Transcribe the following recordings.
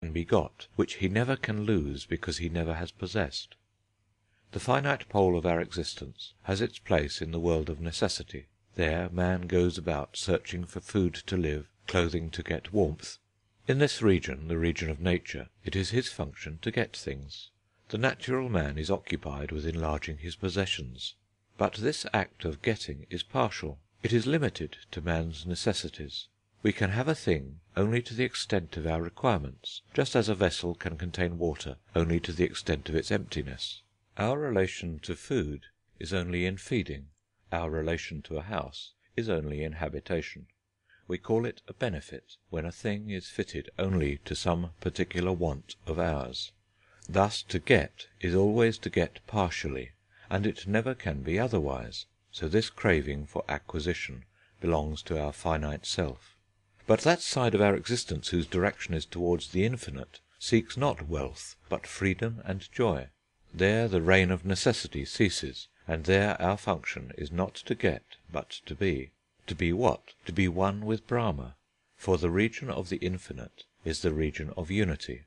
can be got, which he never can lose because he never has possessed. The finite pole of our existence has its place in the world of necessity. There man goes about searching for food to live, clothing to get warmth. In this region, the region of nature, it is his function to get things. The natural man is occupied with enlarging his possessions. But this act of getting is partial. It is limited to man's necessities. We can have a thing only to the extent of our requirements, just as a vessel can contain water only to the extent of its emptiness. Our relation to food is only in feeding. Our relation to a house is only in habitation. We call it a benefit when a thing is fitted only to some particular want of ours. Thus to get is always to get partially, and it never can be otherwise, so this craving for acquisition belongs to our finite self. But that side of our existence whose direction is towards the infinite seeks not wealth, but freedom and joy. There the reign of necessity ceases, and there our function is not to get, but to be. To be what? To be one with Brahma. For the region of the infinite is the region of unity.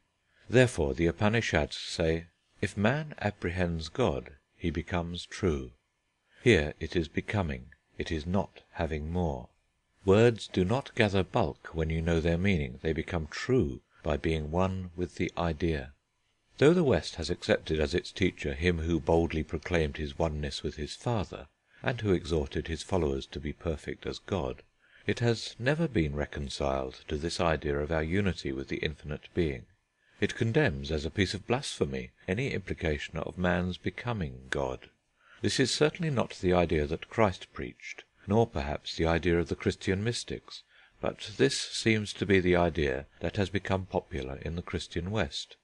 Therefore the Upanishads say, if man apprehends God, he becomes true. Here it is becoming, it is not having more. Words do not gather bulk when you know their meaning, they become true by being one with the idea. Though the West has accepted as its teacher him who boldly proclaimed his oneness with his Father, and who exhorted his followers to be perfect as God, it has never been reconciled to this idea of our unity with the infinite being. It condemns as a piece of blasphemy any implication of man's becoming God. This is certainly not the idea that Christ preached, nor perhaps the idea of the Christian mystics, but this seems to be the idea that has become popular in the Christian West.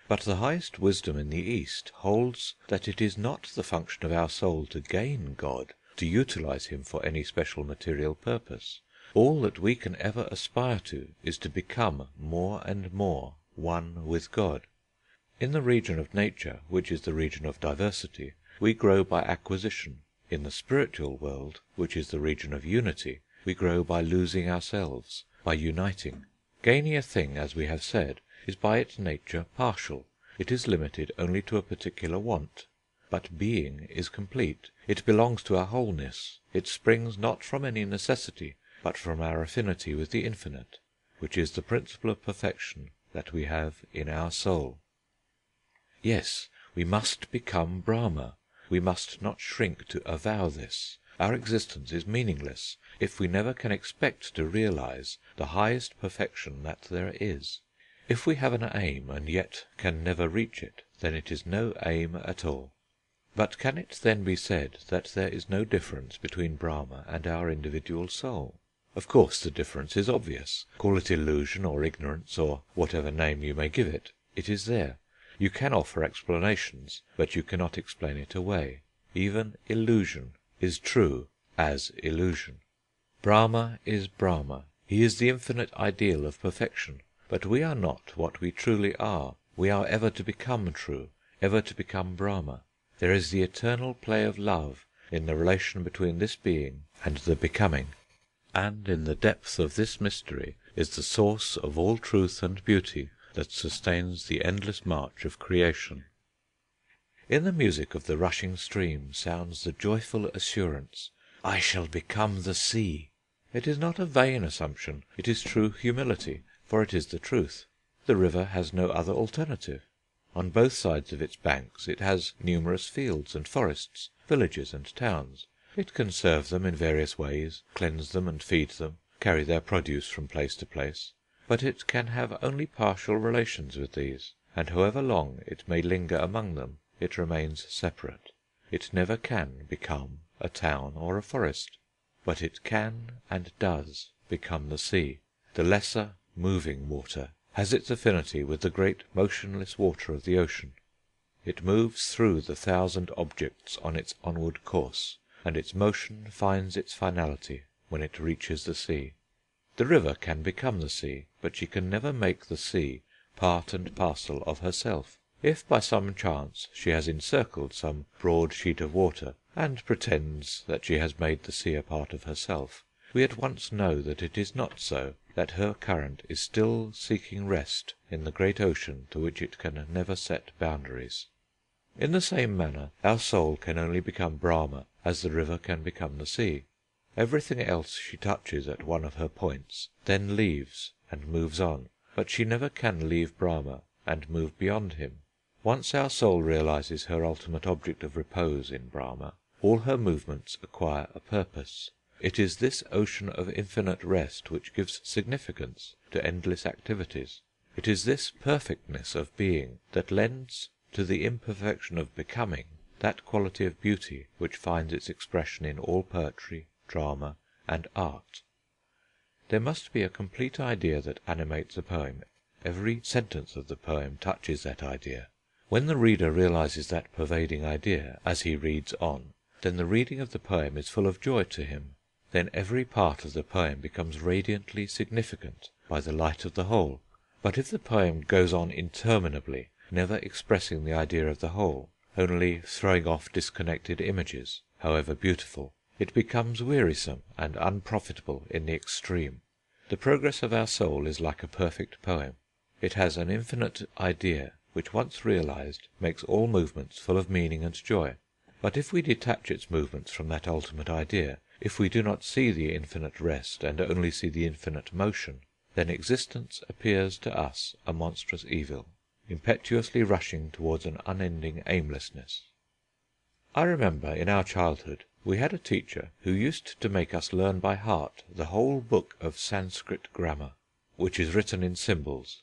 But the highest wisdom in the East holds that it is not the function of our soul to gain God, to utilize him for any special material purpose. All that we can ever aspire to is to become more and more one with God. In the region of nature, which is the region of diversity, we grow by acquisition. In the spiritual world, which is the region of unity, we grow by losing ourselves, by uniting. Gaining a thing, as we have said, is by its nature partial. It is limited only to a particular want. But being is complete. It belongs to our wholeness. It springs not from any necessity, but from our affinity with the infinite, which is the principle of perfection that we have in our soul. Yes, we must become Brahma. We must not shrink to avow this. Our existence is meaningless if we never can expect to realize the highest perfection that there is. If we have an aim and yet can never reach it, then it is no aim at all. But can it then be said that there is no difference between Brahma and our individual soul? Of course the difference is obvious. Call it illusion or ignorance or whatever name you may give it. It is there. You can offer explanations, but you cannot explain it away. Even illusion is true as illusion. Brahma is Brahma. He is the infinite ideal of perfection. But we are not what we truly are. We are ever to become true, ever to become Brahma. There is the eternal play of love in the relation between this being and the becoming. And in the depth of this mystery is the source of all truth and beauty that sustains the endless march of creation. In the music of the rushing stream sounds the joyful assurance, "I shall become the sea." It is not a vain assumption, it is true humility, for it is the truth. The river has no other alternative. On both sides of its banks it has numerous fields and forests, villages and towns. It can serve them in various ways, cleanse them and feed them, carry their produce from place to place. But it can have only partial relations with these, and however long it may linger among them, it remains separate. It never can become a town or a forest. But it can and does become the sea. The lesser, moving water has its affinity with the great motionless water of the ocean. It moves through the thousand objects on its onward course, and its motion finds its finality when it reaches the sea. The river can become the sea, but she can never make the sea part and parcel of herself. If by some chance she has encircled some broad sheet of water, and pretends that she has made the sea a part of herself, we at once know that it is not so, that her current is still seeking rest in the great ocean to which it can never set boundaries. In the same manner, our soul can only become Brahma as the river can become the sea. Everything else she touches at one of her points then leaves and moves on, but she never can leave Brahma and move beyond him. Once our soul realizes her ultimate object of repose in Brahma, all her movements acquire a purpose. It is this ocean of infinite rest which gives significance to endless activities. It is this perfectness of being that lends to the imperfection of becoming that quality of beauty which finds its expression in all poetry, drama, and art. There must be a complete idea that animates a poem. Every sentence of the poem touches that idea. When the reader realizes that pervading idea as he reads on, then the reading of the poem is full of joy to him. Then every part of the poem becomes radiantly significant by the light of the whole. But if the poem goes on interminably, never expressing the idea of the whole, only throwing off disconnected images, however beautiful, it becomes wearisome and unprofitable in the extreme. The progress of our soul is like a perfect poem. It has an infinite idea, which once realized makes all movements full of meaning and joy. But if we detach its movements from that ultimate idea, if we do not see the infinite rest and only see the infinite motion, then existence appears to us a monstrous evil, impetuously rushing towards an unending aimlessness. I remember in our childhood we had a teacher who used to make us learn by heart the whole book of Sanskrit grammar, which is written in symbols,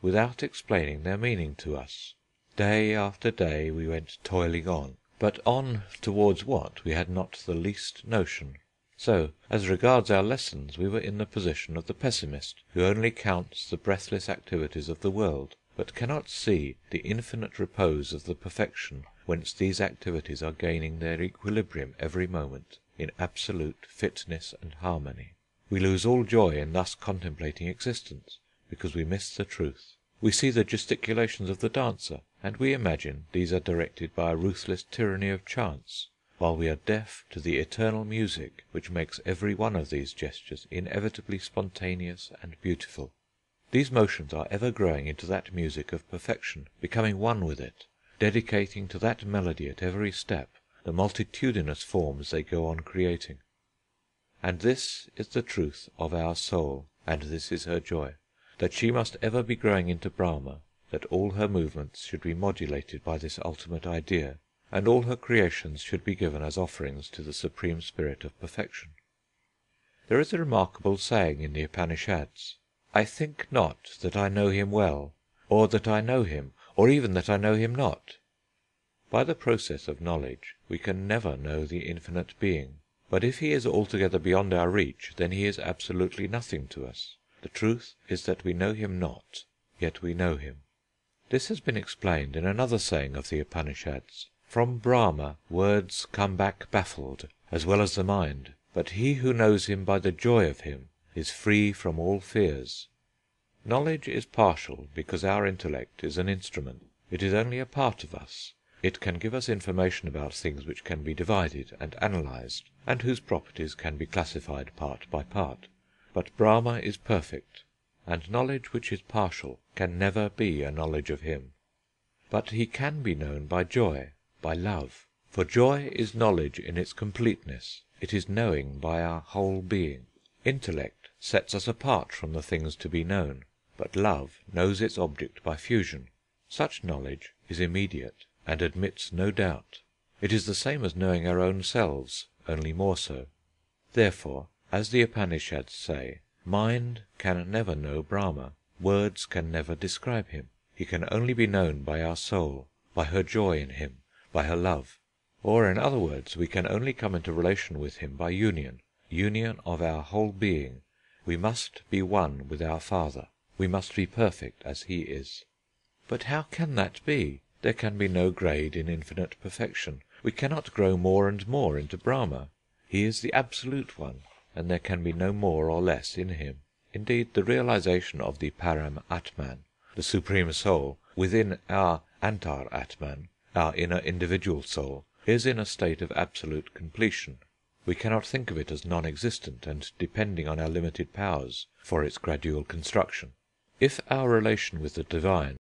without explaining their meaning to us. Day after day we went toiling on, but on towards what we had not the least notion. So, as regards our lessons, we were in the position of the pessimist, who only counts the breathless activities of the world, but cannot see the infinite repose of the perfection whence these activities are gaining their equilibrium every moment, in absolute fitness and harmony. We lose all joy in thus contemplating existence, because we miss the truth. We see the gesticulations of the dancer, and we imagine these are directed by a ruthless tyranny of chance, while we are deaf to the eternal music which makes every one of these gestures inevitably spontaneous and beautiful. These motions are ever growing into that music of perfection, becoming one with it, dedicating to that melody at every step the multitudinous forms they go on creating. And this is the truth of our soul, and this is her joy, that she must ever be growing into Brahma, that all her movements should be modulated by this ultimate idea, and all her creations should be given as offerings to the Supreme Spirit of perfection. There is a remarkable saying in the Upanishads, "I think not that I know him well, or that I know him, or even that I know him not." By the process of knowledge we can never know the infinite being, but if he is altogether beyond our reach, then he is absolutely nothing to us. The truth is that we know him not, yet we know him. This has been explained in another saying of the Upanishads, "From Brahma words come back baffled, as well as the mind, but he who knows him by the joy of him is free from all fears." Knowledge is partial because our intellect is an instrument. It is only a part of us. It can give us information about things which can be divided and analysed, and whose properties can be classified part by part. But Brahma is perfect, and knowledge which is partial can never be a knowledge of him. But he can be known by joy, by love. For joy is knowledge in its completeness. It is knowing by our whole being. Intellect sets us apart from the things to be known, but love knows its object by fusion. Such knowledge is immediate, and admits no doubt. It is the same as knowing our own selves, only more so. Therefore, as the Upanishads say, mind can never know Brahma, words can never describe him. He can only be known by our soul, by her joy in him, by her love. Or, in other words, we can only come into relation with him by union, union of our whole being. We must be one with our Father. We must be perfect as he is. But how can that be? There can be no grade in infinite perfection. We cannot grow more and more into Brahma. He is the Absolute One, and there can be no more or less in him. Indeed, the realization of the Param Atman, the Supreme Soul, within our Antar Atman, our inner individual soul, is in a state of absolute completion. We cannot think of it as non existent and depending on our limited powers for its gradual construction. If our relation with the divine